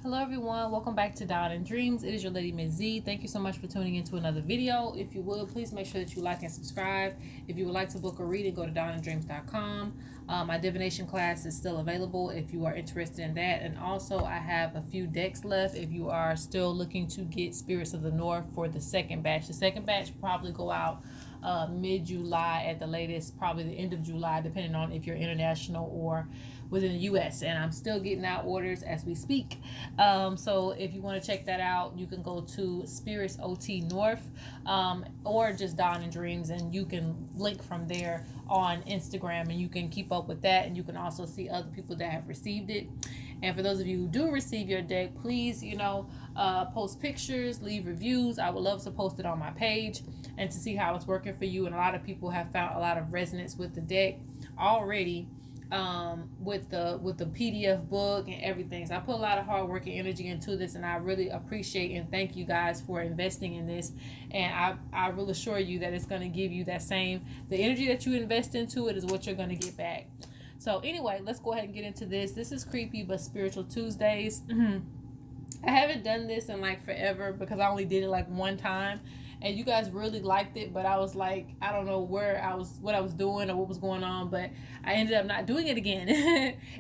Hello everyone, welcome back to Down in Dreams. It is your lady Ms.Z. Thank you so much for tuning into another video. If you would, please make sure that you like and subscribe. If you would like to book a reading, go to downinDreams.com. My divination class is still available if you are interested in that. And also I have a few decks left if you are still looking to get Spirits of the North for the second batch. The second batch will probably go out mid-July at the latest, probably the end of July, depending on if you're international or within the U.S. And I'm still getting out orders as we speak. So if you want to check that out, you can go to Spirits OT North or just Dawn and Dreams, and you can link from there on Instagram, and you can keep up with that, and you can also see other people that have received it. And for those of you who do receive your deck, please, post pictures, leave reviews. I would love to post it on my page and to see how it's working for you. And a lot of people have found a lot of resonance with the deck already, with the PDF book and everything. So I put a lot of hard work and energy into this, and I really appreciate and thank you guys for investing in this. And I will assure you that it's going to give you that same, the energy that you invest into it is what you're going to get back. So anyway, let's go ahead and get into this. This is Creepy But Spiritual Tuesdays. I haven't done this in like forever because I only did it like one time, and you guys really liked it, but I was like, I don't know what I was doing or what was going on, but I ended up not doing it again.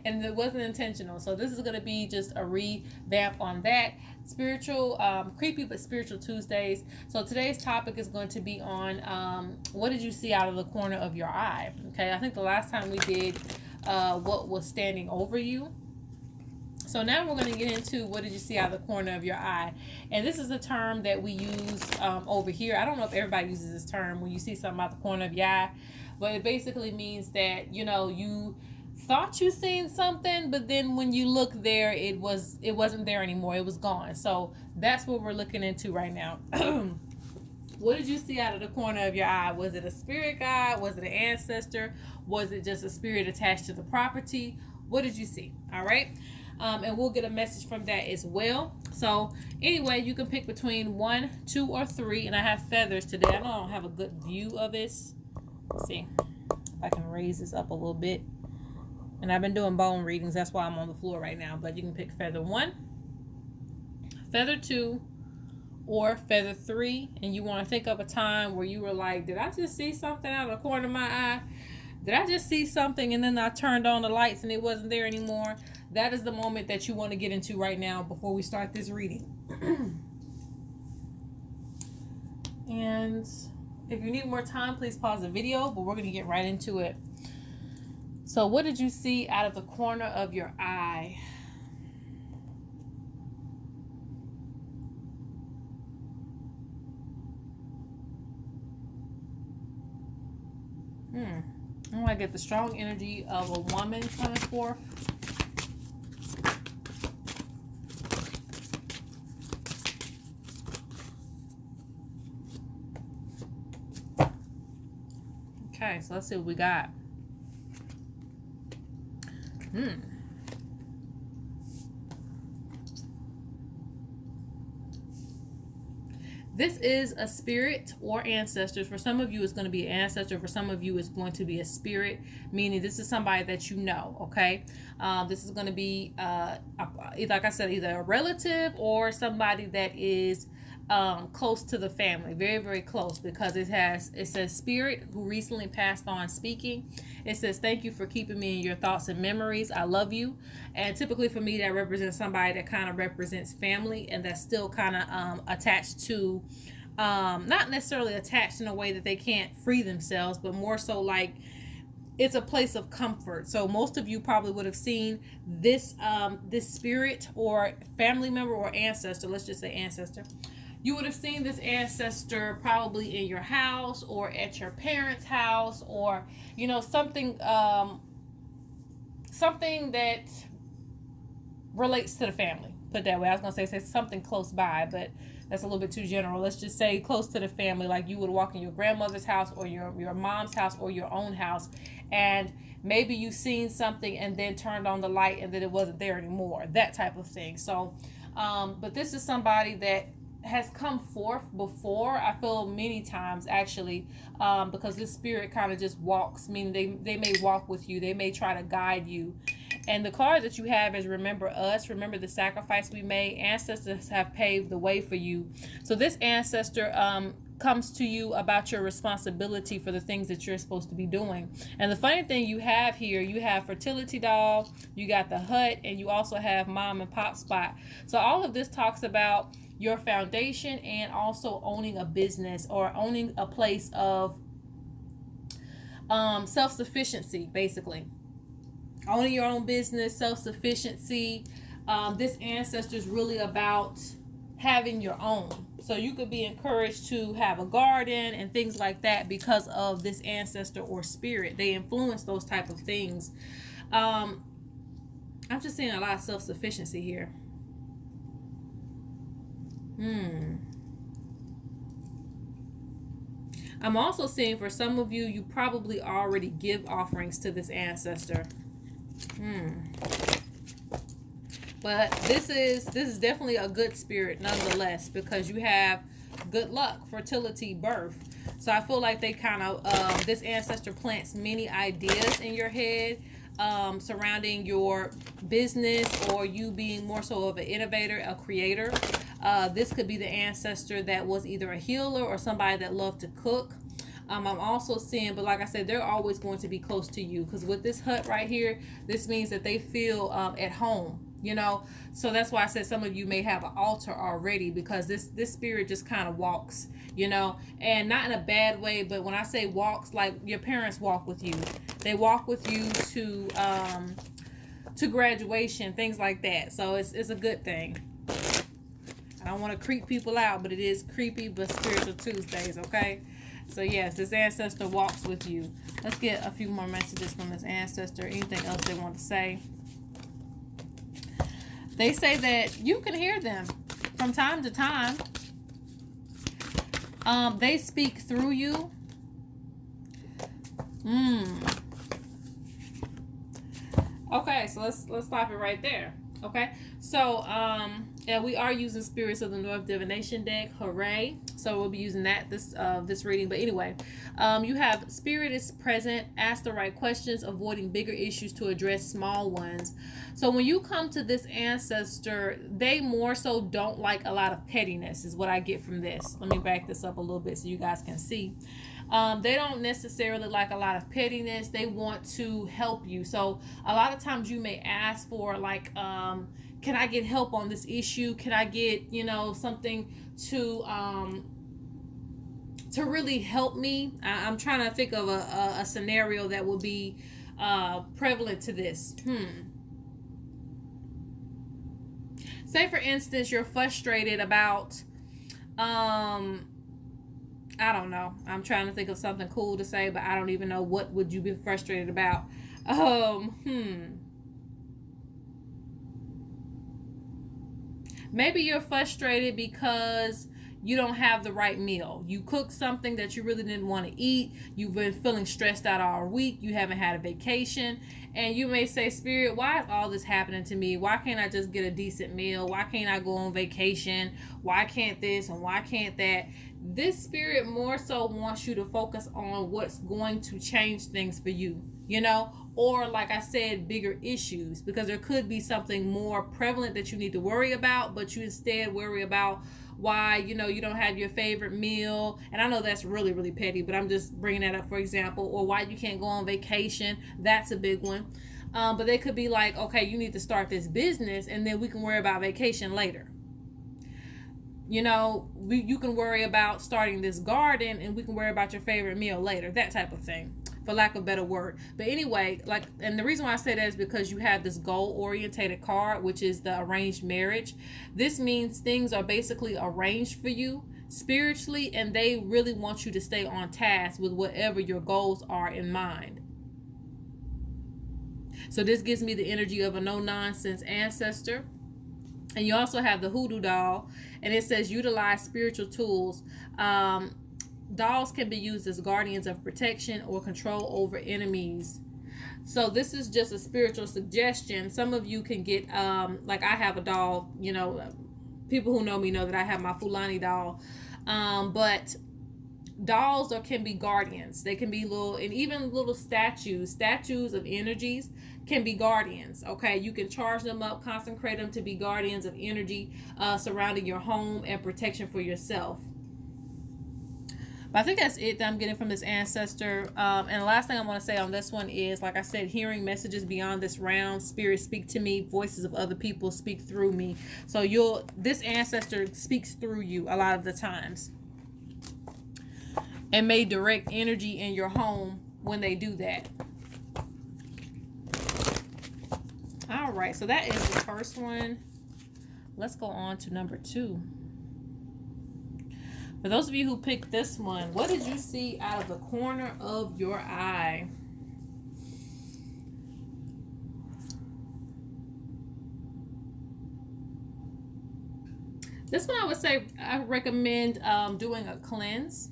And it wasn't intentional. So this is going to be just a revamp on that. Creepy But Spiritual Tuesdays. So today's topic is going to be on what did you see out of the corner of your eye? Okay, I think the last time we did what was standing over you. So now we're going to get into what did you see out of the corner of your eye. And this is a term that we use over here. I don't know if everybody uses this term when you see something out the corner of your eye, but it basically means that, you thought you seen something, but then when you look there, it wasn't there anymore. It was gone. So that's what we're looking into right now. What did you see out of the corner of your eye? Was it a spirit guide? Was it an ancestor? Was it just a spirit attached to the property? What did you see? All right. And we'll get a message from that as well. So anyway, you can pick between 1, 2, or 3. And I have feathers today. I know I don't have a good view of this. Let's see if I can raise this up a little bit. And I've been doing bone readings. That's why I'm on the floor right now. But you can pick feather 1, feather 2, or feather 3. And you want to think of a time where you were like, did I just see something out of the corner of my eye? Did I just see something and then I turned on the lights and it wasn't there anymore? That is the moment that you want to get into right now before we start this reading. And if you need more time, please pause the video, but we're going to get right into it. So what did you see out of the corner of your eye? I want to get the strong energy of a woman coming forth. Okay, so let's see what we got. This is a spirit or ancestors. For some of you, it's going to be an ancestor. For some of you, it's going to be a spirit, meaning this is somebody that you know, okay? This is going to be, like I said, either a relative or somebody that is close to the family, very, very close, because it says spirit who recently passed on speaking. It says, thank you for keeping me in your thoughts and memories. I love you. And typically for me, that represents somebody that kind of represents family, and that's still kind of attached to, not necessarily attached in a way that they can't free themselves, but more so like it's a place of comfort. So most of you probably would have seen this spirit or family member or ancestor. Let's just say ancestor. You would have seen this ancestor probably in your house or at your parents' house, or something that relates to the family. Put that way. I was gonna say something close by, but that's a little bit too general. Let's just say close to the family, like you would walk in your grandmother's house or your mom's house or your own house, and maybe you seen something and then turned on the light and then it wasn't there anymore. That type of thing. So, but this is somebody that has come forth before. I feel many times actually, because this spirit kind of just walks, meaning they may walk with you, they may try to guide you. And the card that you have is remember us, remember the sacrifice we made. Ancestors have paved the way for you. So this ancestor comes to you about your responsibility for the things that you're supposed to be doing. And the funny thing you have here, you have fertility doll, you got the hut, and you also have mom and pop spot. So all of this talks about your foundation and also owning a business or owning a place of self-sufficiency, basically. Owning your own business, self-sufficiency. This ancestor is really about having your own. So you could be encouraged to have a garden and things like that because of this ancestor or spirit. They influence those type of things. I'm just seeing a lot of self-sufficiency here. I'm also seeing for some of you, you probably already give offerings to this ancestor. But this is definitely a good spirit nonetheless, because you have good luck, fertility, birth. So I feel like they kind of this ancestor plants many ideas in your head surrounding your business, or you being more so of an innovator, a creator. This could be the ancestor that was either a healer or somebody that loved to cook. I'm also seeing, but like I said, they're always going to be close to you, because with this hut right here, this means that they feel at home, you know. So that's why I said some of you may have an altar already, because this spirit just kind of walks, you know, and not in a bad way, but when I say walks, like your parents walk with you. They walk with you to graduation, things like that. So it's a good thing. I don't want to creep people out, but it is creepy but spiritual Tuesdays, okay? So yes, this ancestor walks with you. Let's get a few more messages from this ancestor. Anything else they want to say? They say that you can hear them from time to time. They speak through you. Okay, so let's stop it right there. Okay, so yeah, we are using Spirits of the North Divination deck. Hooray! So we'll be using that this reading. But anyway, you have Spirit is present. Ask the right questions, avoiding bigger issues to address small ones. So when you come to this ancestor, they more so don't like a lot of pettiness, is what I get from this. Let me back this up a little bit so you guys can see. They don't necessarily like a lot of pettiness. They want to help you. So a lot of times you may ask for like, can I get help on this issue? Can I get, you know, something to really help me? I'm trying to think of a scenario that will be prevalent to this. Say for instance, you're frustrated about I don't know. I'm trying to think of something cool to say, but I don't even know what would you be frustrated about. Maybe you're frustrated because you don't have the right meal. You cooked something that you really didn't want to eat. You've been feeling stressed out all week. You haven't had a vacation. And you may say, Spirit, why is all this happening to me? Why can't I just get a decent meal? Why can't I go on vacation? Why can't this and why can't that? This spirit more so wants you to focus on what's going to change things for you, you know, or like I said, bigger issues, because there could be something more prevalent that you need to worry about, but you instead worry about why, you know, you don't have your favorite meal. And I know that's really, really petty, but I'm just bringing that up for example, or why you can't go on vacation. That's a big one. But they could be like, okay, you need to start this business and then we can worry about vacation later. You know, you can worry about starting this garden and we can worry about your favorite meal later. That type of thing, for lack of a better word. But anyway, like, and the reason why I say that is because you have this goal-orientated card, which is the arranged marriage. This means things are basically arranged for you spiritually, and they really want you to stay on task with whatever your goals are in mind. So this gives me the energy of a no-nonsense ancestor. And you also have the hoodoo doll, and it says utilize spiritual tools. Dolls can be used as guardians of protection or control over enemies. So this is just a spiritual suggestion. Some of you can get, like I have a doll, you know, people who know me know that I have my Fulani doll. But dolls can be guardians. They can be little, and even little statues of energies can be guardians. Okay, you can charge them up, consecrate them to be guardians of energy surrounding your home and protection for yourself. But I think that's it that I'm getting from this ancestor. And the last thing I want to say on this one is, like I said, hearing messages beyond this realm. Spirit speak to me. Voices of other people speak through me. So this ancestor speaks through you a lot of the times, and may direct energy in your home when they do that. All right, so that is the first one. Let's go on to number 2. For those of you who picked this one, what did you see out of the corner of your eye? This one I would say I recommend doing a cleanse.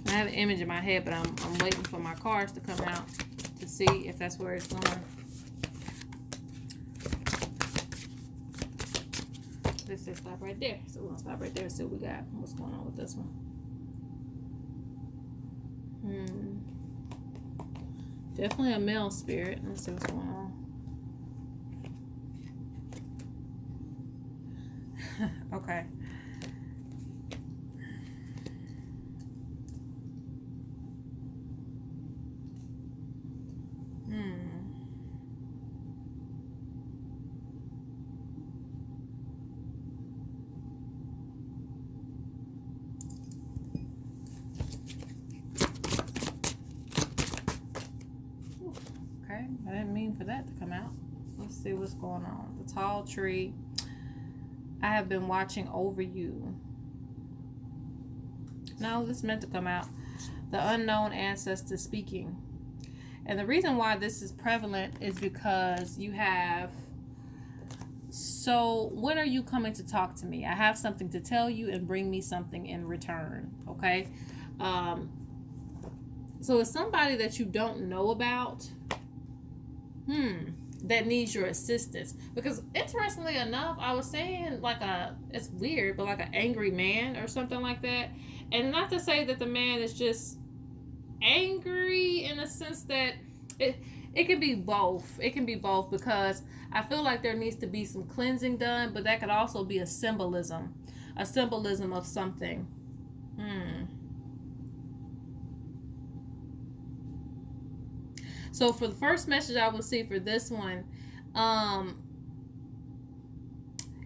I have an image in my head, but I'm waiting for my cards to come out to see if that's where it's going. This says stop right there. So we're gonna stop right there and see what we got. What's going on with this one? Definitely a male spirit. Let's see what's going on. Okay. Okay, I didn't mean for that to come out. Let's see what's going on. The tall tree. I have been watching over you. No, this meant to come out. The unknown ancestor speaking. And the reason why this is prevalent is because you have, so when are you coming to talk to me? I have something to tell you and bring me something in return. Okay. So it's somebody that you don't know about. That needs your assistance. Because interestingly enough, I was saying it's weird, but like an angry man or something like that. And not to say that the man is just angry in the sense that it can be both. It can be both, because I feel like there needs to be some cleansing done, but that could also be a symbolism of something. So for the first message I will see for this one,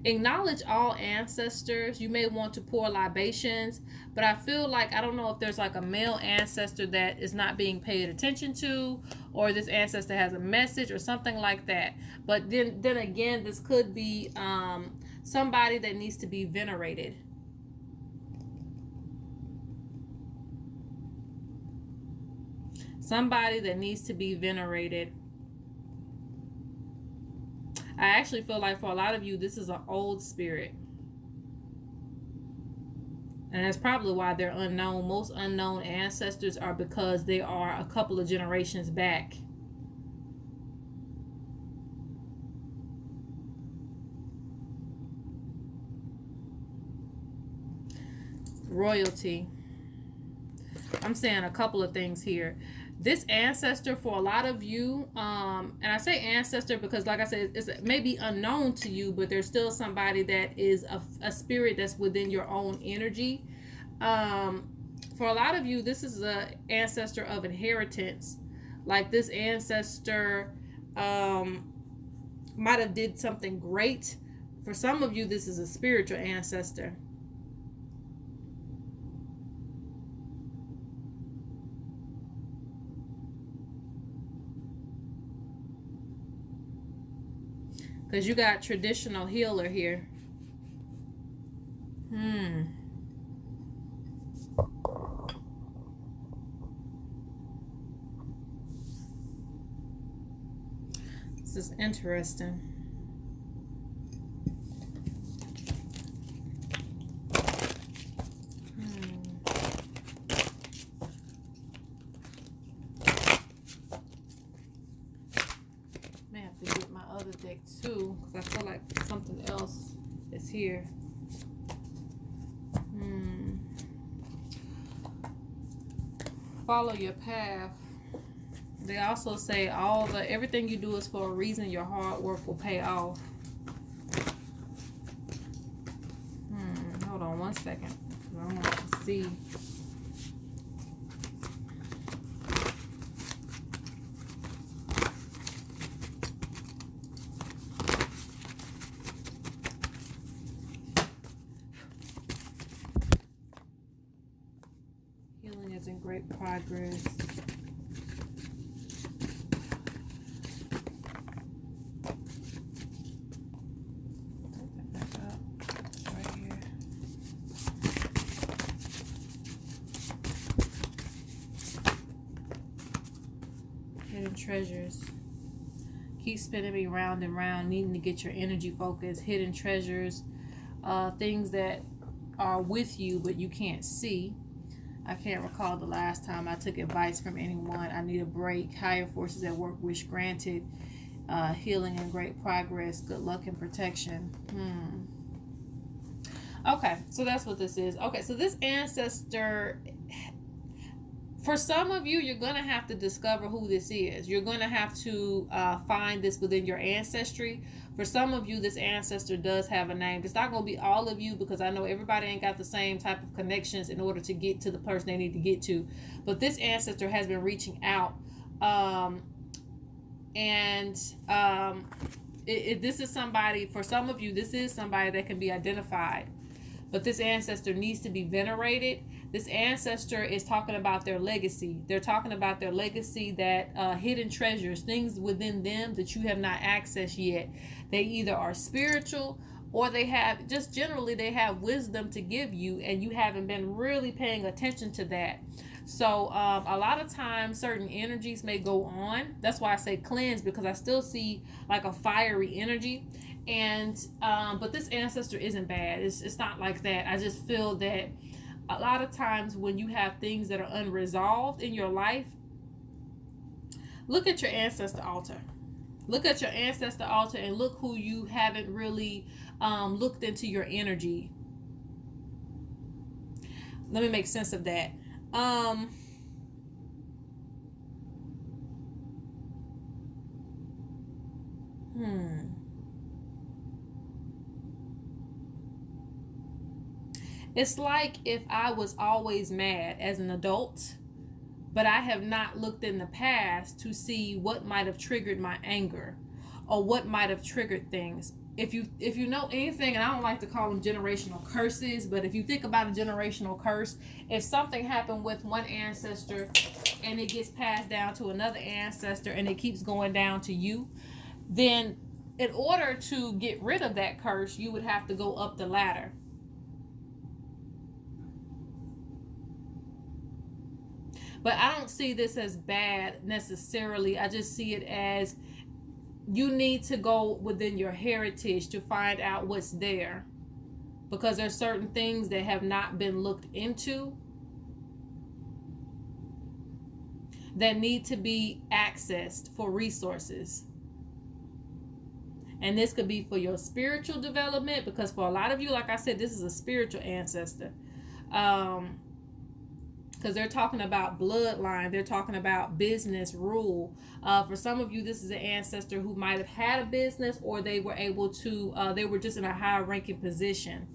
acknowledge all ancestors. You may want to pour libations, but I feel like, I don't know if there's like a male ancestor that is not being paid attention to, or this ancestor has a message or something like that. But then again, this could be somebody that needs to be venerated. Somebody that needs to be venerated. I actually feel like for a lot of you, this is an old spirit. And that's probably why they're unknown. Most unknown ancestors are because they are a couple of generations back. Royalty. I'm saying a couple of things here. This ancestor, for a lot of you, and I say ancestor because, like I said, it may be unknown to you, but there's still somebody that is a spirit that's within your own energy. For a lot of you, this is an ancestor of inheritance. Like this ancestor might have did something great. For some of you, this is a spiritual ancestor. Because you got traditional healer here. This is interesting. other deck too, because I feel like something else is here. Follow your path. They also say everything you do is for a reason. Your hard work will pay off. Hold on 1 second. I want to see. Healing is in great progress. Hidden treasures. Keep spinning me round and round, needing to get your energy focused. Hidden treasures, things that are with you but you can't see. I can't recall the last time I took advice from anyone. I need a break. Higher forces at work, wish granted. Healing and great progress. Good luck and protection. Okay, so that's what this is. Okay, so this ancestor, for some of you, you're going to have to discover who this is. You're going to have to find this within your ancestry. For some of you, this ancestor does have a name. It's not going to be all of you, because I know everybody ain't got the same type of connections in order to get to the person they need to get to. But this ancestor has been reaching out. This is somebody, for some of you, this is somebody that can be identified. But this ancestor needs to be venerated. This ancestor is talking about their legacy. They're talking about their legacy, that hidden treasures, things within them that you have not accessed yet. They either are spiritual, or they have, just generally, they have wisdom to give you, and you haven't been really paying attention to that. So a lot of times certain energies may go on. That's why I say cleanse, because I still see like a fiery energy. And but this ancestor isn't bad. It's not like that. I just feel that a lot of times when you have things that are unresolved in your life, look at your ancestor altar. Look at your ancestor altar and look who you haven't really looked into your energy. Let me make sense of that. It's like if I was always mad as an adult, but I have not looked in the past to see what might have triggered my anger, or what might have triggered things. If you know anything, and I don't like to call them generational curses, but if you think about a generational curse, if something happened with one ancestor and it gets passed down to another ancestor and it keeps going down to you, then in order to get rid of that curse, you would have to go up the ladder. But I don't see this as bad necessarily. I just see it as you need to go within your heritage to find out what's there. Because there's certain things that have not been looked into that need to be accessed for resources. And this could be for your spiritual development, because for a lot of you, like I said, this is a spiritual ancestor. Because they're talking about bloodline, they're talking about business rule. For some of you, this is an ancestor who might have had a business, or they were able to, they were just in a high ranking position.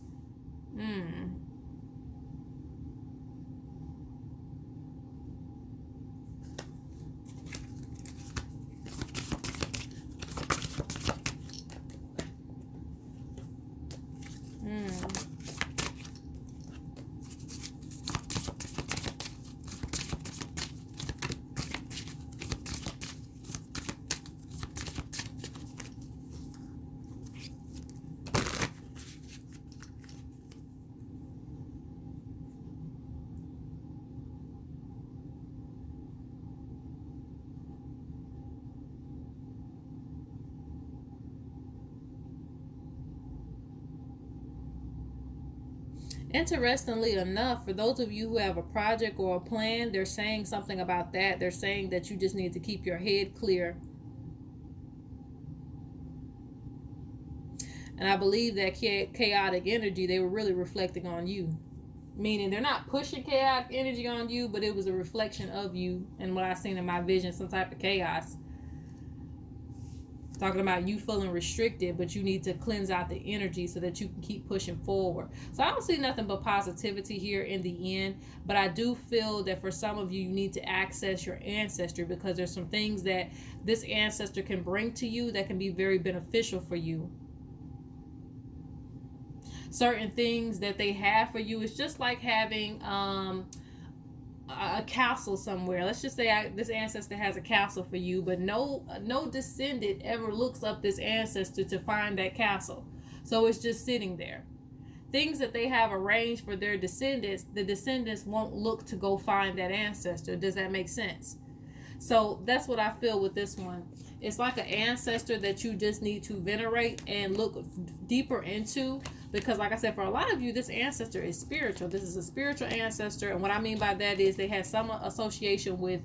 Interestingly enough, for those of you who have a project or a plan, they're saying something about that. They're saying that you just need to keep your head clear. And I believe that chaotic energy, they were really reflecting on you. Meaning they're not pushing chaotic energy on you, but it was a reflection of you and what I seen in my vision, some type of chaos. Talking about you feeling restricted, but you need to cleanse out the energy so that you can keep pushing forward. So I don't see nothing but positivity here in the end, but I do feel that for some of you, you need to access your ancestry, because there's some things that this ancestor can bring to you that can be very beneficial for you. Certain things that they have for you is just like having a castle somewhere. Let's just say this ancestor has a castle for you, but no descendant ever looks up this ancestor to find that castle. So it's just sitting there. Things that they have arranged for their descendants, the descendants won't look to go find that ancestor. Does that make sense? So that's what I feel with this one. It's like an ancestor that you just need to venerate and look deeper into, because like I said, for a lot of you, this ancestor is spiritual. This is a spiritual ancestor, and what I mean by that is they have some association with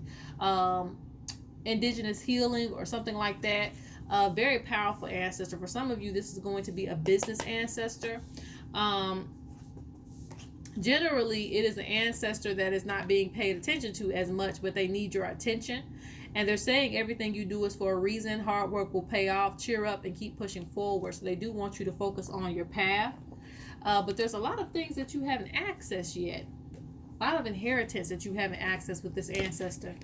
indigenous healing or something like that. A very powerful ancestor. For some of you, this is going to be a business ancestor. Generally, it is an ancestor that is not being paid attention to as much, but they need your attention. And they're saying everything you do is for a reason. Hard work will pay off. Cheer up and keep pushing forward. So they do want you to focus on your path. But there's a lot of things that you haven't accessed yet. A lot of inheritance that you haven't accessed with this ancestor.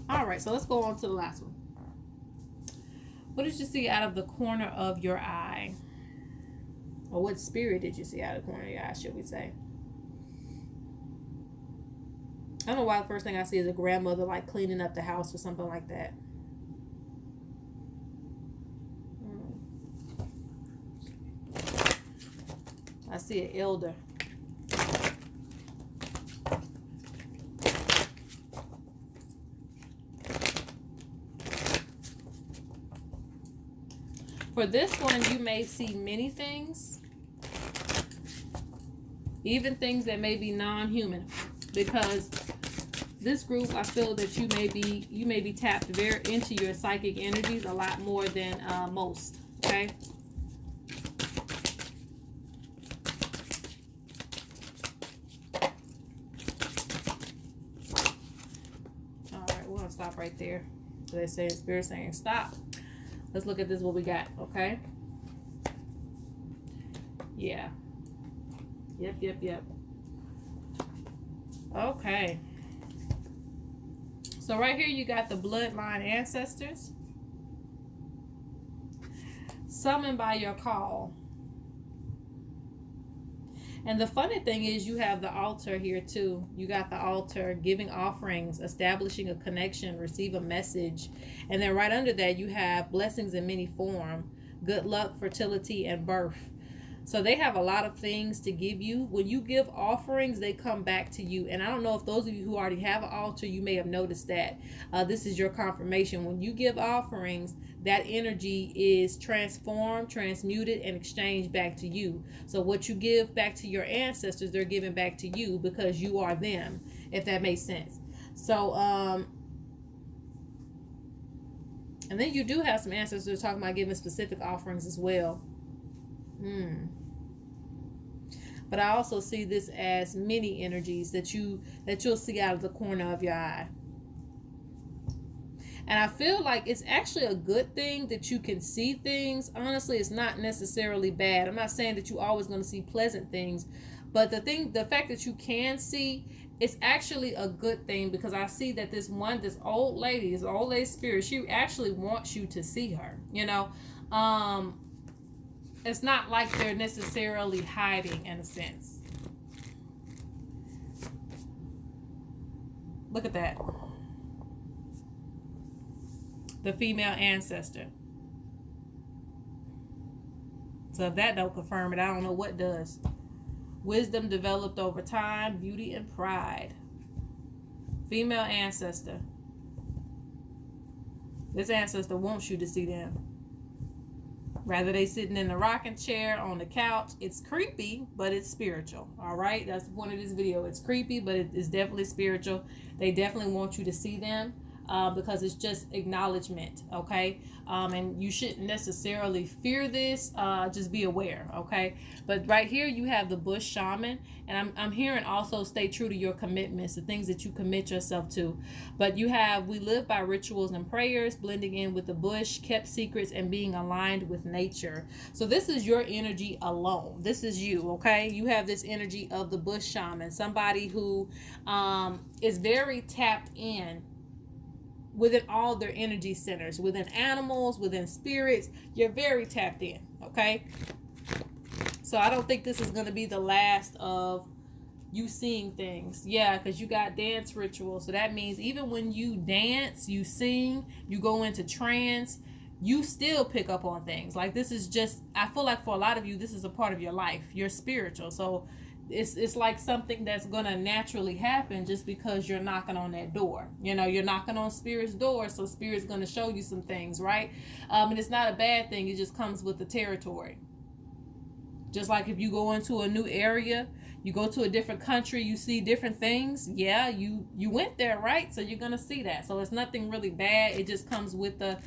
All right, so let's go on to the last one. What did you see out of the corner of your eye? Or what spirit did you see out of the corner of your eye, should we say? I don't know why the first thing I see is a grandmother like cleaning up the house or something like that. I see an elder. For this one, you may see many things, even things that may be non-human, because this group, I feel that you may be tapped very into your psychic energies a lot more than most. Okay. All right, we're gonna stop right there. So they say Spirit saying stop. Let's look at this, what we got, okay? Yeah. Yep. Okay. So right here you got the bloodline ancestors. Summoned by your call. And the funny thing is you have the altar here too. You got the altar, giving offerings, establishing a connection, receive a message. And then right under that you have blessings in many form, good luck, fertility, and birth. So they have a lot of things to give you. When you give offerings, they come back to you. And I don't know if those of you who already have an altar, you may have noticed that. This is your confirmation. When you give offerings, that energy is transformed, transmuted, and exchanged back to you. So what you give back to your ancestors, they're giving back to you because you are them, if that makes sense. So, and then you do have some ancestors talking about giving specific offerings as well. But I also see this as many energies that you'll see out of the corner of your eye. And I feel like it's actually a good thing that you can see things. Honestly, it's not necessarily bad. I'm not saying that you're always going to see pleasant things, but the fact that you can see, it's actually a good thing, because I see that this old lady spirit, she actually wants you to see her, you know. It's not like they're necessarily hiding in a sense. Look at that. The female ancestor. So if that don't confirm it, I don't know what does. Wisdom developed over time, beauty and pride. Female ancestor. This ancestor wants you to see them. Rather they sitting in the rocking chair, on the couch. It's creepy, but it's spiritual. All right, that's the point of this video. It's creepy, but it's definitely spiritual. They definitely want you to see them, because it's just acknowledgement. Okay, and you shouldn't necessarily fear this. Just be aware. Okay, but right here you have the bush shaman, and I'm hearing also stay true to your commitments, the things that you commit yourself to. But you have, we live by rituals and prayers, blending in with the bush, kept secrets, and being aligned with nature. So this is your energy alone. This is you. Okay, you have this energy of the bush shaman, somebody who is very tapped in within all their energy centers, within animals, within spirits. You're very tapped in. Okay, so I don't think this is going to be the last of you seeing things. Yeah, because you got dance rituals. So that means even when you dance, you sing, you go into trance, you still pick up on things. Like, this is just, I feel like for a lot of you, this is a part of your life. You're spiritual. So it's like something that's going to naturally happen just because you're knocking on that door. You know, you're knocking on spirit's door, so spirit's going to show you some things, right? And it's not a bad thing. It just comes with the territory. Just like if you go into a new area, you go to a different country, you see different things. Yeah, you went there, right? So you're gonna see that. So it's nothing really bad. It just comes with the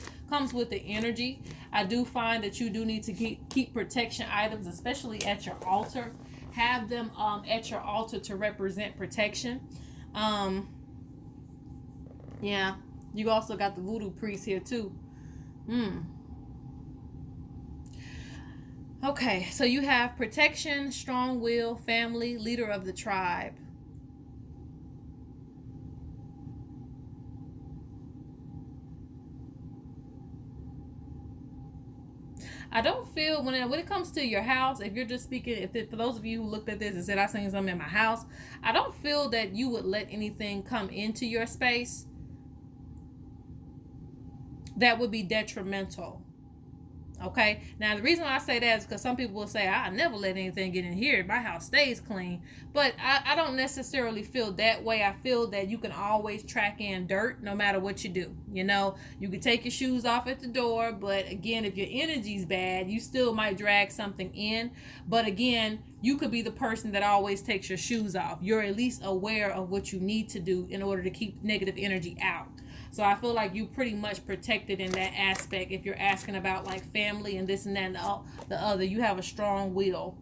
energy. I do find that you do need to keep protection items, especially at your altar. Have them at your altar to represent protection. Yeah, you also got the voodoo priest here too. Okay, so you have protection, strong will, family, leader of the tribe. I don't feel, when it comes to your house, if you're just speaking, for those of you who looked at this and said, I seen something in my house, I don't feel that you would let anything come into your space that would be detrimental. Okay, now the reason why I say that is because some people will say, I never let anything get in here, my house stays clean. But I don't necessarily feel that way. I feel that you can always track in dirt no matter what you do. You know, you can take your shoes off at the door, but again, if your energy's bad, you still might drag something in. But again, you could be the person that always takes your shoes off. You're at least aware of what you need to do in order to keep negative energy out. So I feel like you pretty much protected in that aspect. If you're asking about like family and this and that and the other, you have a strong will.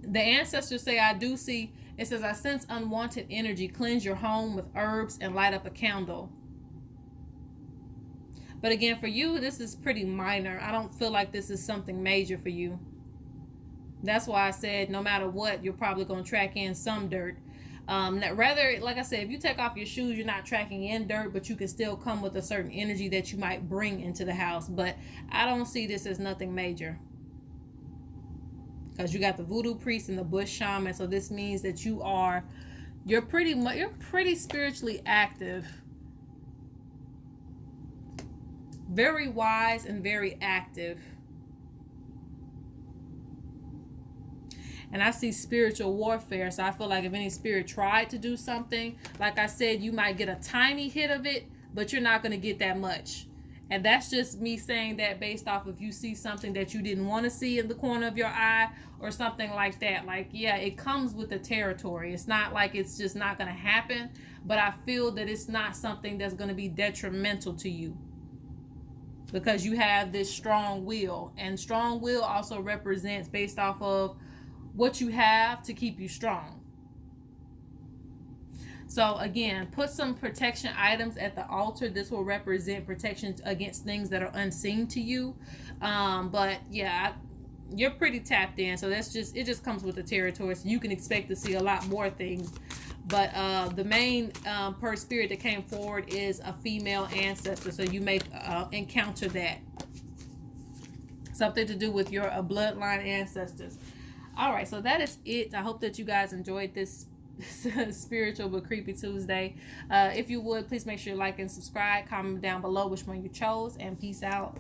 The ancestors say, I do see, it says, I sense unwanted energy. Cleanse your home with herbs and light up a candle. But again, for you, this is pretty minor. I don't feel like this is something major for you. That's why I said no matter what, you're probably going to track in some dirt. Rather, like I said, if you take off your shoes, you're not tracking in dirt, but you can still come with a certain energy that you might bring into the house. But I don't see this as nothing major, because you got the voodoo priest and the bush shaman. So this means that you're pretty spiritually active, very wise and very active. And I see spiritual warfare. So I feel like if any spirit tried to do something, like I said, you might get a tiny hit of it, but you're not going to get that much. And that's just me saying that based off of you see something that you didn't want to see in the corner of your eye or something like that. Like, yeah, it comes with the territory. It's not like it's just not going to happen, but I feel that it's not something that's going to be detrimental to you, because you have this strong will. And strong will also represents based off of what you have to keep you strong. So again, put some protection items at the altar. This will represent protection against things that are unseen to you. But yeah, you're pretty tapped in. So it just comes with the territory. So you can expect to see a lot more things. But the main per spirit that came forward is a female ancestor. So you may encounter that. Something to do with your bloodline ancestors. All right, so that is it. I hope that you guys enjoyed this spiritual but creepy Tuesday. If you would, please make sure you like and subscribe. Comment down below which one you chose, and peace out.